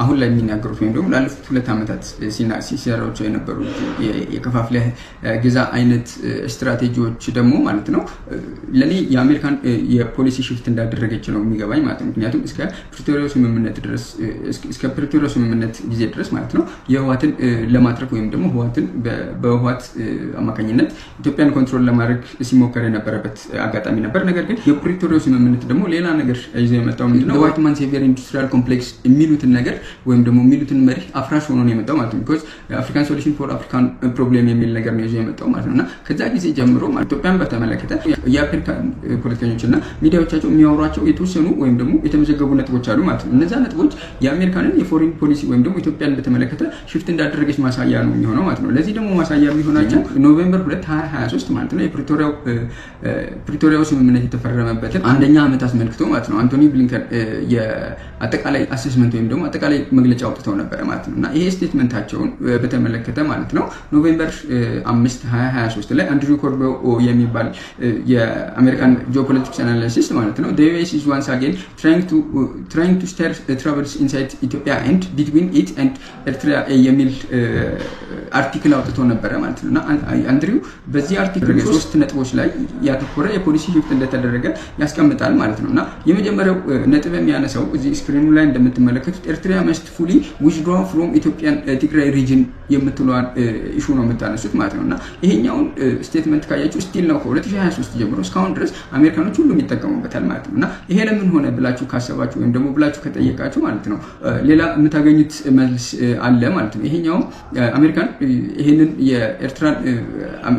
አሁን ላይ የሚናገሩት ወይም ደግሞ ላለፉት 2 ዓመታት ሲሰራቸው የነበሩ የከፋፍለ ግዛ አይነት ስትራቴጂዎች ደግሞ ማለት ነው ለኔ የአሜሪካን የፖሊሲ ሽፍት እንዳደረገች ነው የሚገባኝ ማለት ነው። ምክንያቱም እስከ ፕሪቶሪያው ስምምነት ጊዜ ድረስ ማለት ነው የህወሓትን ለማትረፍ ወይም ደግሞ ህወሓትን በህወሓት አማካኝነት ኢትዮጵያን ኮንትሮል ለማድረግ ሲሞከር የነበረበት አጋጣሚ ነበር። ነገር ግን የፕሪቶሪያው ስምምነት ደግሞ ሌላ ነገር ይዞ የመጣው ምንድነው ዋይት ማን ሴቪየር ኢንዱስትሪያል ኮምፕሌክስ የሚሉትን ነገር ወይም ደግሞ የሚሉትን መሪ አፍራሽ ሆኖ ነው የመጣው ማለት ነው። ቢኮዝ አፍሪካን ሶሉሽን ፎር አፍሪካን ፕሮብሌም የሚል ነገር ነው ይዞ የመጣው ማለት ነውና ከዛ ጊዜ ጀምሮ ኢትዮጵያን በተመለከተ የአፍሪካ ፖለቲከኞችና ሚዲያዎቻቸው የሚያወሯቸው የተወሰኑ ወይም ደግሞ የተመዘገቡ ነጥቦች አሉ ማለት ነው። እነዛ ነጥቦች የአሜሪካንን የፎሬን ፖሊሲ ወይም ደግሞ ኢትዮጵያን በተመለከተ ሽፍት እንዳደረገች ማሳያ ነው የሚሆነው ማለት ነው። ለዚህ ደግሞ ማሳያ የሚሆናቸው ኖቬምበር 2 2023 ማለት ነው የፕሪቶሪያው ስምምነት የተፈረመበትን አንደኛ ዓመት አስመልክቶ ማለት ነው አንቶኒ ብሊንከን የአጠቃላይ አሰስመንት ወይም ደግሞ አጠቃላይ መግለጫ አውጥተው ነበር ማለት ነው። እና ይሄ ስቴትመንታቸውን በተመለከተ ማለት ነው ኖቬምበር 5 2023 ላይ አንድሪው ኮርዶ የሚባል የአሜሪካን ጂኦፖለቲክስ አናሊሲስት ማለት ነው the US is once again trying to stir troubles inside Ethiopia and between it and Eritrea የሚል አርቲክል አውጥቶ ነበር ማለት ነው። እና አንድሪው በዚህ አርቲክል 3 ነጥቦች ላይ ያተኮረ የፖሊሲ ሽፍት እንደተደረገ ያስቀምጣል ማለት ነው። እና የመጀመሪያው ነጥብ የሚያነሳው እዚህ ስክሪኑ ላይ እንደምትመለከቱት ኤርትራ must fully withdraw from Ethiopian Tigray region የምትለዋን ኢሹ ነው የምታነሱት ማለት ነው። እና ይሄኛውን ስቴትመንት ካያችሁ ስቲል ነው ከ2023 ጀምሮ እስካሁን ድረስ አሜሪካኖች ሁሉም ይጠቀሙበታል ማለት ነው። እና ይሄ ለምን ሆነ ብላችሁ ካሰባችሁ ወይም ደግሞ ብላችሁ ከጠየቃችሁ ማለት ነው ሌላ የምታገኙት መልስ አለ ማለት ነው። ይሄኛው አሜሪካን ይሄንን የኤርትራን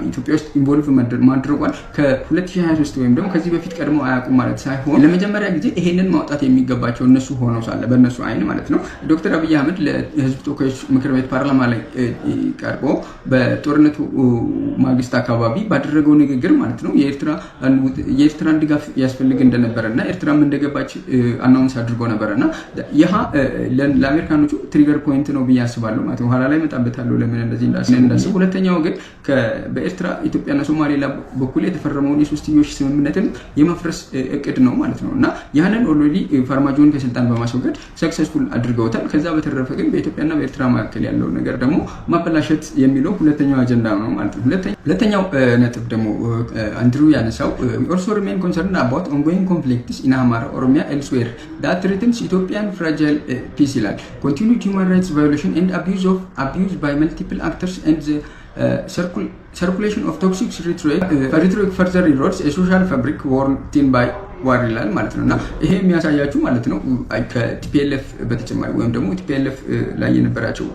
ኢትዮጵያ ውስጥ ኢንቮልቭ ማድረጓል ከ2023 ወይም ደግሞ ከዚህ በፊት ቀድሞ አያውቁም ማለት ሳይሆን ለመጀመሪያ ጊዜ ይሄንን ማውጣት የሚገባቸው እነሱ ሆነው ሳለ በእነሱ አይን ማለት ነው ዶክተር አብይ አህመድ ለህዝብ ተወካዮች ምክር ቤት ፓርላማ ላይ ቀርቦ በጦርነቱ ማግስት አካባቢ ባደረገው ንግግር ማለት ነው የኤርትራን ድጋፍ ያስፈልግ እንደነበረና ኤርትራም እንደገባች አናውንስ አድርጎ ነበርና ይሄ ለአሜሪካኖቹ ትሪገር ፖይንት ነው ብዬ አስባለሁ ማለት ነው። ኋላ ላይ መጣበታለሁ ለምን እንደዚህ እንዳስብ። ሁለተኛው ግን በኤርትራ ኢትዮጵያና ሶማሌላ በኩል የተፈረመውን የሶስትዮሽ ስምምነትን የማፍረስ እቅድ ነው ማለት ነው። እና ያንን ኦልሬዲ ፋርማጆን ከስልጣን በማስወገድ ሰክሰስፉል አድርገውታል። ከዛ በተረፈ ግን በኢትዮጵያና በኤርትራ መካከል ያለው ነገር ደግሞ ማበላሸት የሚለው ሁለተኛው አጀንዳ ነው ማለት ነው። ሁለተኛው ነጥብ ደግሞ አንድሪው ያነሳው also remain concerned about ongoing conflicts in Amhara, Oromia, elsewhere that threatens Ethiopian fragile peace ይላል continued human rights violation and abuse by multiple actors and the circulation of toxic rhetoric further erodes a social fabric worn thin by ዋር ይላል ማለት ነውና ይሄ የሚያሳያችሁ ማለት ነው ከቲፒኤልኤፍ በተጨማሪ ወይም ደግሞ ቲፒኤልኤፍ ላይ የነበራቸው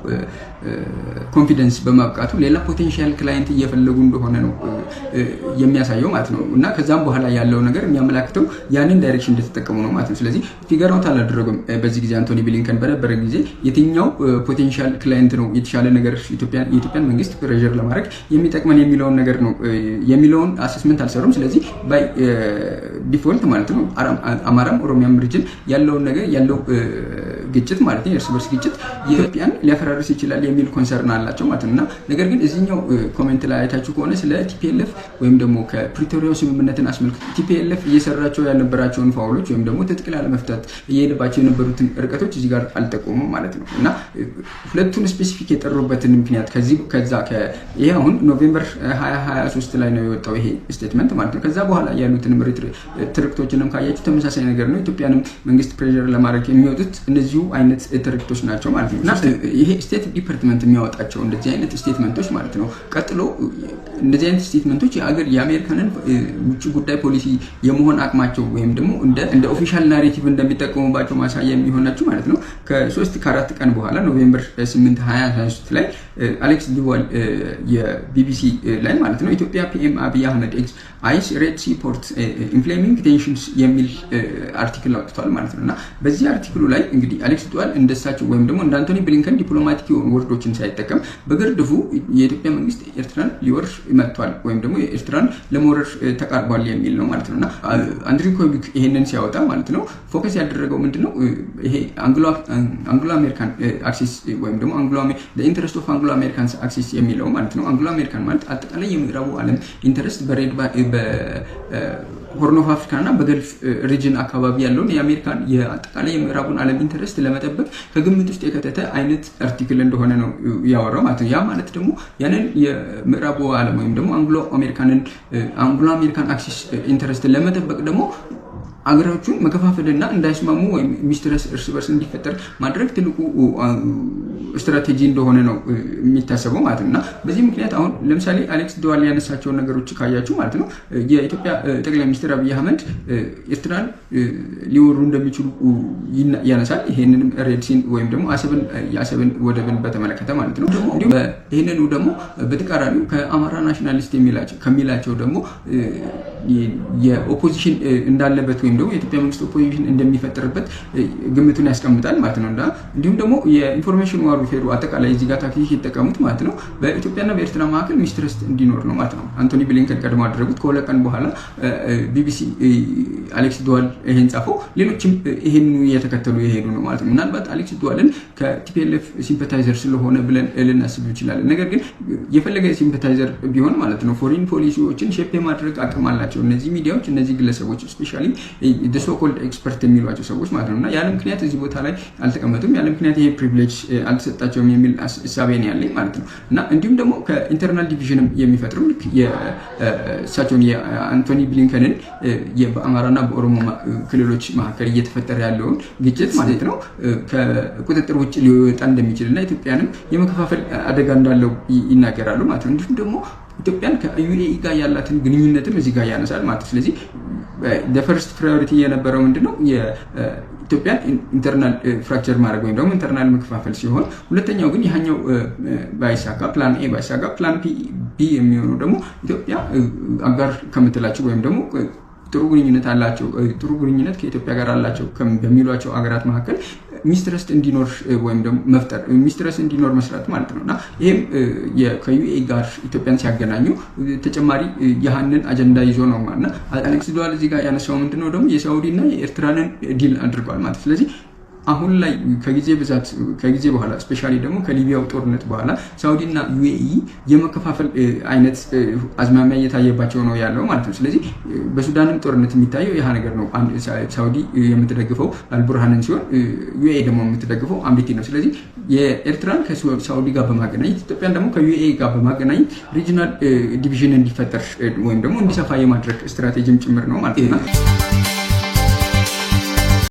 ኮንፊደንስ በማብቃቱ ሌላ ፖቴንሻል ክላይንት እየፈለጉ እንደሆነ ነው የሚያሳየው ማለት ነው። እና ከዛም በኋላ ያለው ነገር የሚያመላክተው ያንን ዳይሬክሽን እንደተጠቀሙ ነው ማለት ነው። ስለዚህ ፊገር አውት አላደረጉም በዚህ ጊዜ አንቶኒ ብሊንከን በነበረ ጊዜ የትኛው ፖቴንሻል ክላይንት ነው የተሻለ ነገር የኢትዮጵያን መንግስት ፕሬሸር ለማድረግ የሚጠቅመን የሚለውን ነገር ነው የሚለውን አሰስመንት አልሰሩም። ስለዚህ ባይ ዲፎልት ማለት ነው አማራም ኦሮሚያም ሪጅን ያለውን ነገር ያለው ግጭት ማለት ነው የእርስ በርስ ግጭት ኢትዮጵያን ሊያፈራርስ ይችላል የሚል ኮንሰርን አላቸው ማለት ነው። ነገር ግን እዚህኛው ኮሜንት ላይ አይታችሁ ከሆነ ስለ ቲፒኤልኤፍ ወይም ደግሞ ከፕሪቶሪያው ስምምነትን አስመልክቶ ቲፒኤልኤፍ እየሰራቸው ያልነበራቸውን ፋውሎች ወይም ደግሞ ትጥቅ ለመፍታት እየሄደባቸው የነበሩትን ርቀቶች እዚህ ጋር አልጠቆሙም ማለት ነው። እና ሁለቱን ስፔሲፊክ የጠሩበትን ምክንያት ከዛ ይሄ አሁን ኖቬምበር 2023 ላይ ነው የወጣው ይሄ ስቴትመንት ማለት ነው። ከዛ በኋላ ያሉትን ትርክቶችንም ካያችሁ ተመሳሳይ ነገር ነው። ኢትዮጵያንም መንግስት ፕሬሸር ለማድረግ የሚወጡት እነዚሁ አይነት ትርክቶች ናቸው ማለት ነው። እና ይሄ ስቴት ዲፓርትመንት የሚያወጣቸው እንደዚህ አይነት ስቴትመንቶች ማለት ነው። ቀጥሎ እንደዚህ አይነት ስቴትመንቶች የአሜሪካንን ውጭ ጉዳይ ፖሊሲ የመሆን አቅማቸው ወይም ደግሞ እንደ ኦፊሻል ናሬቲቭ እንደሚጠቀሙባቸው ማሳያ የሚሆናቸው ማለት ነው። ከ3-4 ቀን በኋላ ኖቬምበር 8 2023 ላይ አሌክስ ዲዋል የቢቢሲ ላይ ማለት ነው ኢትዮጵያ ፒኤም አብይ አህመድ አይስ ሬድ ሲ ፖርት ኢንፍሌሚንግ ቴንሽንስ የሚል አርቲክል አውጥቷል ማለት ነው። እና በዚህ አርቲክሉ ላይ እንግዲህ አሌክስ ዲዋል እንደሳቸው ወይም ደግሞ እንደ አንቶኒ ብሊንከን ዲፕሎማቲክ የሆኑ ወርዶችን ሳይጠቀም በግርድፉ የኢትዮጵያ መንግስት ኤርትራን ሊወር መጥቷል ወይም ደግሞ ኤርትራን ለመውረር ተቃርቧል የሚል ነው ማለት ነው። እና አንድሪው ኮቢክ ይሄንን ሲያወጣ ማለት ነው ፎከስ ያደረገው ምንድነው ይሄ አንግሎ አሜሪካን አክሲስ ወይም ደግሞ ኢንተረስት ኦፍ አንግሎ አሜሪካንስ አክሲስ የሚለው ማለት ነው። አንግሎ አሜሪካን ማለት አጠቃላይ የምዕራቡ ዓለም ኢንተረስት በሆርን ኦፍ አፍሪካ እና በገልፍ ሪጅን አካባቢ ያለውን የአሜሪካን የአጠቃላይ የምዕራቡን ዓለም ኢንተረስት ለመጠበቅ ከግምት ውስጥ የከተተ አይነት አርቲክል እንደሆነ ነው ያወራው ማለት ነው። ያ ማለት ደግሞ ያንን የምዕራቡ ዓለም ወይም ደግሞ አንግሎ አሜሪካን አክሲስ ኢንተረስትን ለመጠበቅ ደግሞ አገሮቹን መከፋፈልና እንዳይስማሙ ወይም ሚስትረስ እርስ በርስ እንዲፈጠር ማድረግ ትልቁ ስትራቴጂ እንደሆነ ነው የሚታሰበው ማለት ነው። እና በዚህ ምክንያት አሁን ለምሳሌ አሌክስ ዱዋል ያነሳቸውን ነገሮች ካያችሁ ማለት ነው የኢትዮጵያ ጠቅላይ ሚኒስትር አብይ አህመድ ኤርትራን ሊወሩ እንደሚችሉ ያነሳል። ይሄንንም ሬድ ሲን ወይም ደግሞ የአሰብን ወደብን በተመለከተ ማለት ነው። እንዲሁም ይሄንኑ ደግሞ በተቃራኒው ከአማራ ናሽናሊስት ከሚላቸው ደግሞ የኦፖዚሽን እንዳለበት ወይም ደግሞ የኢትዮጵያ መንግስት ኦፖዚሽን እንደሚፈጠርበት ግምቱን ያስቀምጣል ማለት ነው። እንዲሁም ደግሞ የኢንፎርሜሽን ዋርፌሩ አጠቃላይ እዚህ ጋር ታክቲክ የተጠቀሙት ማለት ነው በኢትዮጵያና በኤርትራ መካከል ሚስትረስት እንዲኖር ነው ማለት ነው። አንቶኒ ብሊንከን ቀድሞ አደረጉት። ከሁለት ቀን በኋላ ቢቢሲ አሌክስ ዱዋል ይሄን ጻፈው፣ ሌሎችም ይሄን እየተከተሉ የሄዱ ነው ማለት ነው። ምናልባት አሌክስ ዱዋልን ከቲፒኤልኤፍ ሲምፓታይዘር ስለሆነ ብለን ልናስብ ይችላል። ነገር ግን የፈለገ ሲምፓታይዘር ቢሆን ማለት ነው ፎሪን ፖሊሲዎችን ሼፕ የማድረግ አቅም አላቸው እነዚህ ሚዲያዎች፣ እነዚህ ግለሰቦች ስፔሻሊ ሶ ኮልድ ኤክስፐርት የሚሏቸው ሰዎች ማለት ነው። እና ያለ ምክንያት እዚህ ቦታ ላይ አልተቀመጡም፣ ያለ ምክንያት ይሄ ፕሪቪሌጅ አልተሰጣቸውም የሚል እሳቤ ነው ያለኝ ማለት ነው። እና እንዲሁም ደግሞ ከኢንተርናል ዲቪዥንም የሚፈጥሩ ልክ የእሳቸውን የአንቶኒ ብሊንከንን በአማራና በኦሮሞ ክልሎች መካከል እየተፈጠረ ያለውን ግጭት ማለት ነው ከቁጥጥር ውጭ ሊወጣ እንደሚችልና ኢትዮጵያንም የመከፋፈል አደጋ እንዳለው ይናገራሉ ማለት ነው። እንዲሁም ደግሞ ኢትዮጵያን ከዩኤኢ ጋር ያላትን ግንኙነትም እዚህ ጋር ያነሳል ማለት ነው። ስለዚህ ፈርስት ፕራዮሪቲ የነበረው ምንድነው የኢትዮጵያን ኢንተርናል ፍራክቸር ማድረግ ወይም ደግሞ ኢንተርናል መከፋፈል ሲሆን፣ ሁለተኛው ግን ያኛው ባይሳካ ፕላን ኤ ባይሳካ ፕላን ቢ የሚሆነው ደግሞ ኢትዮጵያ አጋር ከምትላቸው ወይም ደግሞ ጥሩ ግንኙነት ከኢትዮጵያ ጋር አላቸው በሚሏቸው ሀገራት መካከል ሚስትረስት እንዲኖር ወይም ደግሞ መፍጠር ሚስትረስት እንዲኖር መስራት ማለት ነውና ይሄም ከዩኤኢ ጋር ኢትዮጵያን ሲያገናኙ ተጨማሪ ያንን አጀንዳ ይዞ ነው ማለት አሌክስ ዱዋል እዚህ ጋር ያነሳው ምንድነው ደግሞ የሳውዲና የኤርትራንን ዲል አድርጓል ማለት። ስለዚህ አሁን ላይ ከጊዜ በኋላ ስፔሻሊ ደግሞ ከሊቢያው ጦርነት በኋላ ሳውዲና ዩኤኢ የመከፋፈል አይነት አዝማሚያ እየታየባቸው ነው ያለው ማለት ነው። ስለዚህ በሱዳንም ጦርነት የሚታየው ያ ነገር ነው። ሳውዲ የምትደግፈው አልቡርሃንን ሲሆን ዩኤኢ ደግሞ የምትደግፈው አምሪቲ ነው። ስለዚህ የኤርትራን ከሳውዲ ጋር በማገናኘት ኢትዮጵያን ደግሞ ከዩኤኢ ጋር በማገናኘት ሪጂናል ዲቪዥን እንዲፈጠር ወይም ደግሞ እንዲሰፋ የማድረግ ስትራቴጂም ጭምር ነው ማለት ነው።